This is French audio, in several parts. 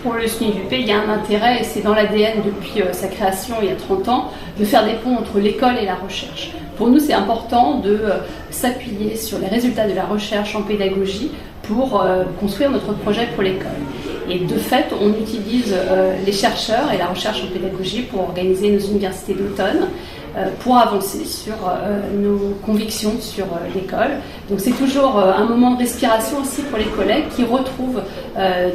pour le SNUIP, il y a un intérêt, et c'est dans l'ADN depuis sa création il y a 30 ans, de faire des ponts entre l'école et la recherche. Pour nous, c'est important de s'appuyer sur les résultats de la recherche en pédagogie pour construire notre projet pour l'école. Et de fait, on utilise les chercheurs et la recherche en pédagogie pour organiser nos universités d'automne, pour avancer sur nos convictions sur l'école. Donc c'est toujours un moment de respiration aussi pour les collègues qui retrouvent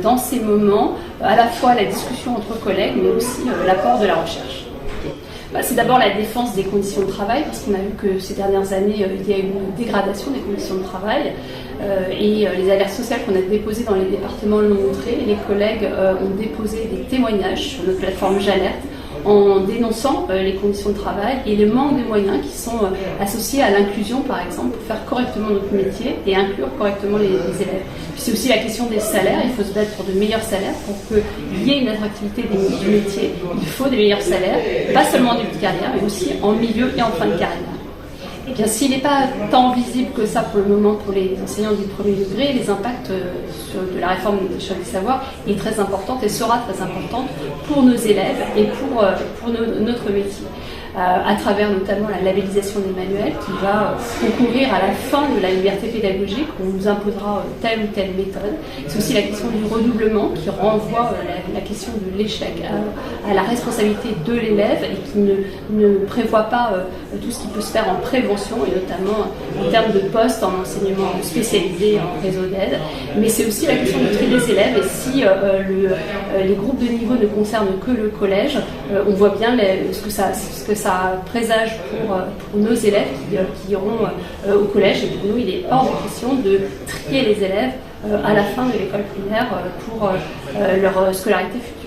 dans ces moments à la fois la discussion entre collègues, mais aussi l'apport de la recherche. C'est d'abord la défense des conditions de travail, parce qu'on a vu que ces dernières années, il y a eu une dégradation des conditions de travail. Et les alertes sociales qu'on a déposées dans les départements l'ont montré. Les collègues ont déposé des témoignages sur notre plateforme J'alerte en dénonçant les conditions de travail et le manque de moyens qui sont associés à l'inclusion, par exemple, pour faire correctement notre métier et inclure correctement les élèves. Puis c'est aussi la question des salaires. Il faut se battre pour de meilleurs salaires pour qu'il y ait une attractivité du métier. Il faut des meilleurs salaires, pas seulement en début de carrière, mais aussi en milieu et en fin de carrière. Et bien, s'il n'est pas tant visible que ça pour le moment pour les enseignants du premier degré, les impacts de la réforme de l'échelle des savoirs est très importante et sera très importante pour nos élèves et pour notre métier. À travers notamment la labellisation des manuels qui va concourir à la fin de la liberté pédagogique où on nous imposera telle ou telle méthode. C'est aussi la question du redoublement qui renvoie la question de l'échec à la responsabilité de l'élève et qui ne prévoit pas tout ce qui peut se faire en prévention et notamment en termes de postes en enseignement spécialisé en réseau d'aide. Mais c'est aussi la question du tri des élèves et si les groupes de niveau ne concernent que le collège, on voit bien ce que ça présage pour nos élèves qui iront au collège. Et pour nous, il est hors de question de trier les élèves à la fin de l'école primaire pour leur scolarité future.